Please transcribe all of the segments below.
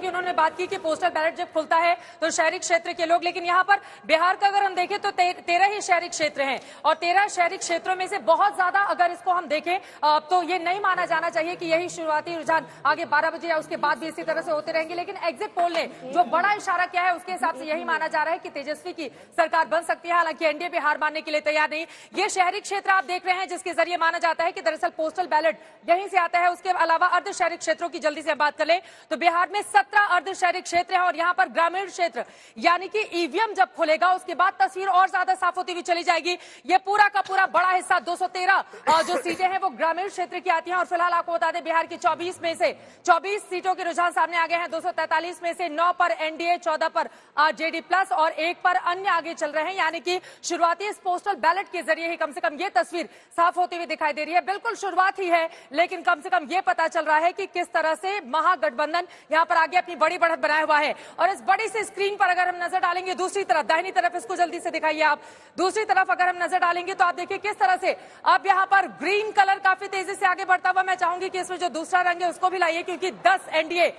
की उन्होंने बात की कि पोस्टल बैलेट जब खुलता है तो शहरी क्षेत्र के लोग, लेकिन यहाँ पर बिहार का अगर हम देखें तो 13 ही शहरी क्षेत्र हैं और 13 शहरी क्षेत्रों में से बहुत ज्यादा अगर इसको हम देखें तो ये नहीं माना जाना चाहिए कि यही शुरुआती रुझान आगे 12 बजे या उसके बाद भी इसी तरह से होते रहेंगे। लेकिन एग्जिट पोल ने जो बड़ा इशारा किया है उसके हिसाब से यही माना जा रहा है कि तेजस्वी की सरकार बन सकती है। हालांकि एनडीए भी हार मानने के लिए तैयार नहीं। ये शहरी क्षेत्र आप देख रहे हैं जिसके जरिए माना जाता है कि दरअसल पोस्टल बैलेट यहीं से आता है। उसके अलावा अर्ध शहरी क्षेत्रों की जल्दी से बात कर ले तो बिहार में 17 अर्ध शहरी क्षेत्र है और यहाँ पर ग्रामीण क्षेत्र यानी कि ईवीएम जब खुलेगा उसके बाद तस्वीर और ज्यादा साफ होती हुई चली जाएगी। ये पूरा का पूरा बड़ा हिस्सा 213 जो सीटें हैं वो ग्रामीण क्षेत्र की आती हैं। और फिलहाल आपको बता दें बिहार की 24 में से 24 सीटों के रुझान सामने आ गए हैं। 243 में से 9 पर एनडीए, 14 पर आरजेडी प्लस और 1 पर अन्य आगे चल रहे हैं। यानी कि शुरुआती इस पोस्टल बैलेट के जरिए ही कम से कम ये तस्वीर साफ होती हुई दिखाई दे रही है। बिल्कुल शुरुआत ही है लेकिन कम से कम ये पता चल रहा है कि किस तरह से महागठबंधन यहाँ पर आगे अपनी बड़ी बढ़त बनाया हुआ है। और इस बड़ी सी स्क्रीन पर अगर हम नजर डालेंगे दूसरी तरफ, दाहिनी तरफ इसको जल्दी से दिखाइए आप, दूसरी तरफ अगर हम नजर डालेंगे तो आप देखिए किस तरह से अब यहाँ पर ग्रीन कलर काफी तेजी से आगे बढ़ता हुआ। मैं चाहूंगी कि इसमें जो दूसरा रंग है उसको भी लाइए क्योंकि 10 एनडीए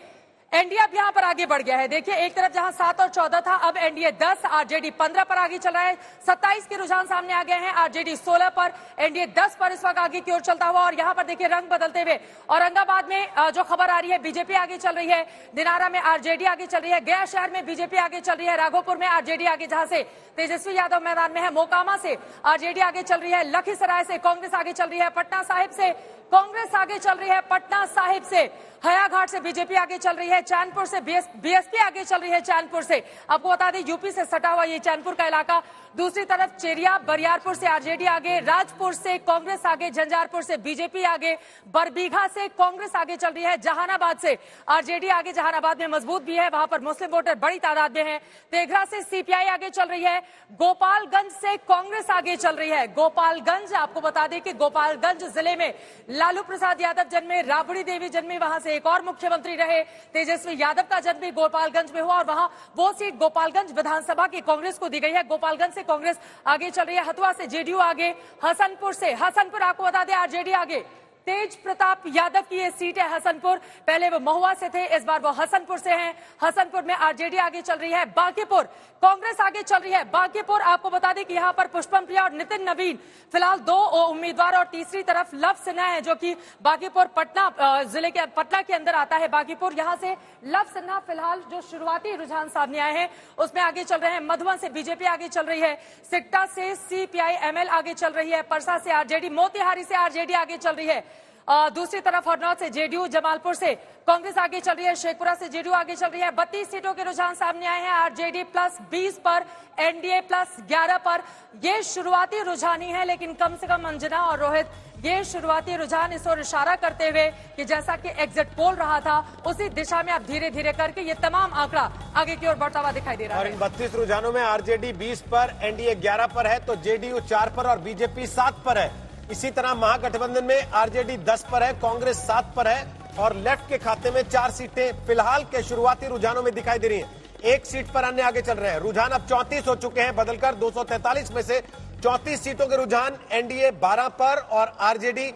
अब यहां पर आगे बढ़ गया है। देखिए एक तरफ जहां 7 और 14 था अब एनडीए 10, आरजेडी 15 पर आगे चल रहा है। 27 के रुझान सामने आ गए हैं, आरजेडी 16 पर, एनडीए 10 पर इस वक्त आगे की ओर चलता हुआ। और यहां पर देखिए रंग बदलते हुए औरंगाबाद में जो खबर आ रही है बीजेपी आगे चल रही है, दिनारा में आरजेडी आगे चल रही है, गया शहर में बीजेपी आगे चल रही है, राघोपुर में आरजेडी आगे जहां से तेजस्वी यादव मैदान में है, मोकामा से आरजेडी आगे चल रही है, लखीसराय से कांग्रेस आगे चल रही है, पटना साहिब से कांग्रेस आगे चल रही है, पटना साहिब से हयाघाट से बीजेपी आगे चल रही है, चैनपुर से बीएसपी आगे चल रही है। चैनपुर से आपको बता दें यूपी से सटा हुआ ये चैनपुर का इलाका। दूसरी तरफ चेरिया बरियारपुर से आरजेडी आगे, राजपुर से कांग्रेस आगे, झंझारपुर से बीजेपी आगे, बरबीघा से कांग्रेस आगे चल रही है, जहानाबाद से आरजेडी आगे, जहानाबाद में मजबूत भी है, वहां पर मुस्लिम वोटर बड़ी तादाद में है, तेघरा से सीपीआई आगे चल रही है, गोपालगंज से कांग्रेस आगे चल रही है। गोपालगंज आपको बता दें कि गोपालगंज जिले में लालू प्रसाद यादव जन्मे, राबड़ी देवी जन्मी, वहां से एक और मुख्यमंत्री रहे, तेजस्वी यादव का जन्म भी गोपालगंज में हुआ और वहां वो सीट गोपालगंज विधानसभा की कांग्रेस को दी गई है। गोपालगंज से कांग्रेस आगे चल रही है, हथुआ से जेडीयू आगे, हसनपुर आपको बता दें आरजेडी आगे। तेज प्रताप यादव की ये सीट है हसनपुर, पहले वो महुआ से थे, इस बार वो हसनपुर से हैं। हसनपुर में आरजेडी आगे चल रही है, बांकीपुर कांग्रेस आगे चल रही है। बांकीपुर आपको बता दें कि यहाँ पर पुष्पम प्रिया और नितिन नवीन फिलहाल 2 उम्मीदवार और तीसरी तरफ लव सिन्हा है जो कि बांकीपुर पटना जिले के पटना के अंदर आता है बांकीपुर। यहाँ से लव सिन्हा फिलहाल जो शुरुआती रुझान सामने आए हैं उसमें आगे चल रहे हैं। मधुबन से बीजेपी आगे चल रही है, सिकटा से सीपीआई एमएल आगे चल रही है, परसा से आरजेडी, मोतिहारी से आरजेडी आगे चल रही है। दूसरी तरफ हरनौत से जेडीयू, जमालपुर से कांग्रेस आगे चल रही है, शेखपुरा से जेडीयू आगे चल रही है। 32 सीटों के रुझान सामने आए हैं, आरजेडी प्लस 20 पर, एनडीए प्लस 11 पर। ये शुरुआती रुझान ही है लेकिन कम से कम अंजना और रोहित ये शुरुआती रुझान इस ओर इशारा करते हुए कि जैसा कि एग्जिट पोल रहा था उसी दिशा में अब धीरे धीरे करके ये तमाम आंकड़ा आगे की ओर बढ़ता हुआ दिखाई दे रहा है। और इन 32 रुझानों में आरजेडी 20 पर, एनडीए 11 पर है तो जेडीयू 4 पर और बीजेपी 7 पर है। इसी तरह महागठबंधन में आरजेडी 10 पर है, कांग्रेस 7 पर है और लेफ्ट के खाते में 4 सीटें फिलहाल के शुरुआती रुझानों में दिखाई दे रही हैं। 1 सीट पर अन्य आगे चल रहे हैं। रुझान अब 34 हो चुके हैं, बदलकर 243 में से 34 सीटों के रुझान एनडीए 12 पर और आरजेडी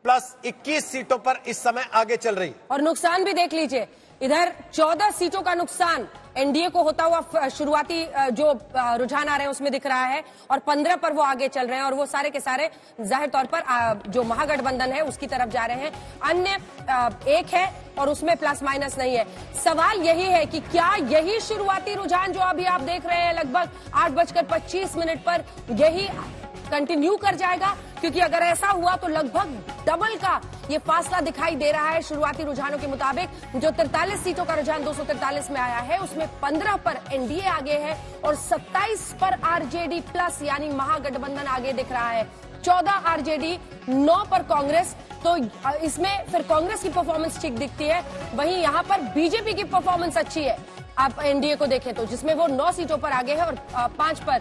प्लस 21 सीटों पर इस समय आगे चल रही। और नुकसान भी देख लीजिए, इधर 14 सीटों का नुकसान एनडीए को होता हुआ शुरुआती जो रुझान आ रहे हैं उसमें दिख रहा है और 15 पर वो आगे चल रहे हैं और वो सारे के सारे जाहिर तौर पर जो महागठबंधन है उसकी तरफ जा रहे हैं। अन्य 1 है और उसमें प्लस माइनस नहीं है। सवाल यही है कि क्या यही शुरुआती रुझान जो अभी आप देख रहे हैं लगभग 8:25 पर यही कंटिन्यू कर जाएगा? क्योंकि अगर ऐसा हुआ तो लगभग डबल का ये फासला दिखाई दे रहा है। शुरुआती रुझानों के मुताबिक जो 43 सीटों का रुझान 243 में आया है उसमें 15 पर एनडीए आगे है और 27 पर आरजेडी प्लस यानी महागठबंधन आगे दिख रहा है। 14 आरजेडी, 9 पर कांग्रेस। तो इसमें फिर कांग्रेस की परफॉर्मेंस ठीक दिखती है, वहीं यहाँ पर बीजेपी की परफॉर्मेंस अच्छी है आप एनडीए को देखें तो, जिसमें वो 9 सीटों पर आगे है और 5 पर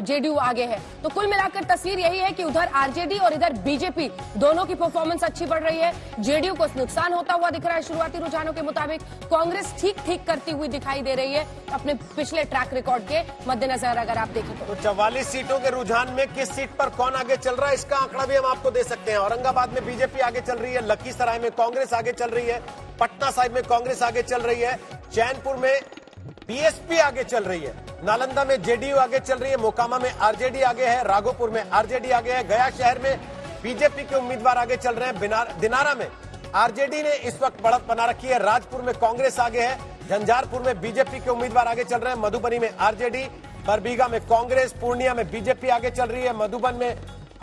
जेडीयू आगे है। तो कुल मिलाकर तस्वीर यही है कि उधर आरजेडी और इधर बीजेपी दोनों की परफॉर्मेंस अच्छी बढ़ रही है। जेडीयू को नुकसान होता हुआ दिख रहा है शुरुआती रुझानों के मुताबिक, कांग्रेस ठीक करती हुई दिखाई दे रही है अपने पिछले ट्रैक रिकॉर्ड के मद्देनजर अगर आप देखें तो। 44 सीटों के रुझान में किस सीट पर कौन आगे चल रहा है इसका आंकड़ा भी हम आपको दे सकते हैं। औरंगाबाद में बीजेपी आगे चल रही है, लखीसराय में कांग्रेस आगे चल रही है, पटना साहिब में कांग्रेस आगे चल रही है, चैनपुर में बीएसपी आगे चल रही है, नालंदा में जेडीयू आगे चल रही है, मोकामा में आरजेडी आगे है, राघोपुर में आरजेडी आगे है, गया शहर में बीजेपी के उम्मीदवार आगे चल रहे हैं, दिनारा में आरजेडी ने इस वक्त बढ़त बना रखी है, राजपुर में कांग्रेस आगे है, झंझारपुर में बीजेपी के उम्मीदवार आगे चल रहे हैं, मधुबनी में आरजेडी, बरबीघा में कांग्रेस, पूर्णिया में बीजेपी आगे चल रही है, मधुबन में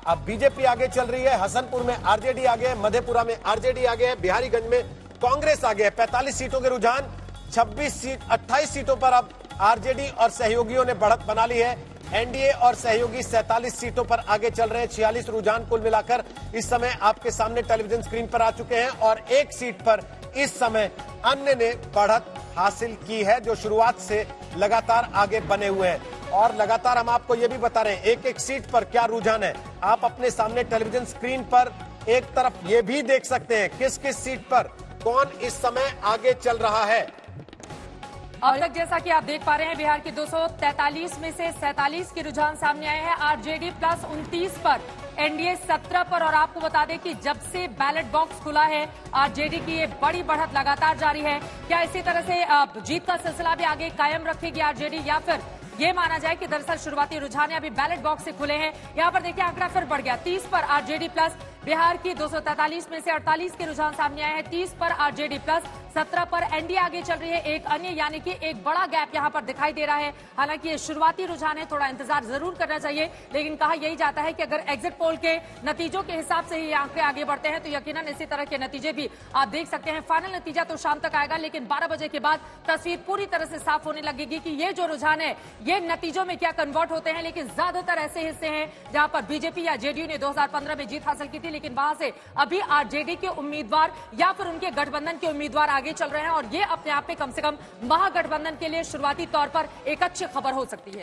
अब बीजेपी आगे चल रही है, हसनपुर में आरजेडी आगे है, मधेपुरा में आरजेडी आगे है, बिहारीगंज में कांग्रेस आगे है। 45 सीटों के रुझान 28 सीटों पर अब आरजेडी और सहयोगियों ने बढ़त बना ली है। एनडीए और सहयोगी 47 सीटों पर आगे चल रहे हैं। 46 रुझान कुल मिलाकर इस समय आपके सामने टेलीविजन स्क्रीन पर आ चुके हैं और एक सीट पर इस समय अन्य ने बढ़त हासिल की है, जो शुरुआत से लगातार आगे बने हुए हैं। और लगातार हम आपको यह भी बता रहे हैं एक एक सीट पर क्या रुझान है। आप अपने सामने टेलीविजन स्क्रीन पर एक तरफ ये भी देख सकते हैं किस किस सीट पर कौन इस समय आगे चल रहा है। अब तक जैसा कि आप देख पा रहे हैं बिहार की 243 में से 47 के रुझान सामने आए हैं। आरजेडी प्लस 29 पर, एनडीए 17 पर। और आपको बता दें कि जब से बैलेट बॉक्स खुला है आरजेडी की ये बड़ी बढ़त लगातार जारी है। क्या इसी तरह से जीत का सिलसिला भी आगे कायम रखेगी आरजेडी, या फिर ये माना जाए कि दरअसल शुरुआती रुझान अभी बैलेट बॉक्स से खुले हैं। यहाँ पर देखिए आंकड़ा फिर बढ़ गया, 30 पर आरजेडी प्लस। बिहार की 243 में से 48 के रुझान सामने आए हैं, 30 पर आरजेडी प्लस, 17 पर एनडीए आगे चल रही है। एक अन्य यानी कि एक बड़ा गैप यहाँ पर दिखाई दे रहा है। हालांकि ये शुरुआती रुझान है, थोड़ा इंतजार जरूर करना चाहिए, लेकिन कहा यही जाता है कि अगर एग्जिट पोल के नतीजों के हिसाब से ये आंकड़े आगे बढ़ते हैं तो यकीनन इसी तरह के नतीजे भी आप देख सकते हैं। फाइनल नतीजा तो शाम तक आएगा, लेकिन 12 बजे के बाद तस्वीर पूरी तरह से साफ होने लगेगी कि ये जो रुझान है ये नतीजों में क्या कन्वर्ट होते हैं। लेकिन ज्यादातर ऐसे हिस्से हैं जहां पर बीजेपी या जेडीयू ने 2015 में जीत हासिल की थी, लेकिन वहां से अभी आरजेडी के उम्मीदवार या फिर उनके गठबंधन के उम्मीदवार आगे चल रहे हैं। और ये अपने आप में कम से कम महागठबंधन के लिए शुरुआती तौर पर एक अच्छी खबर हो सकती है।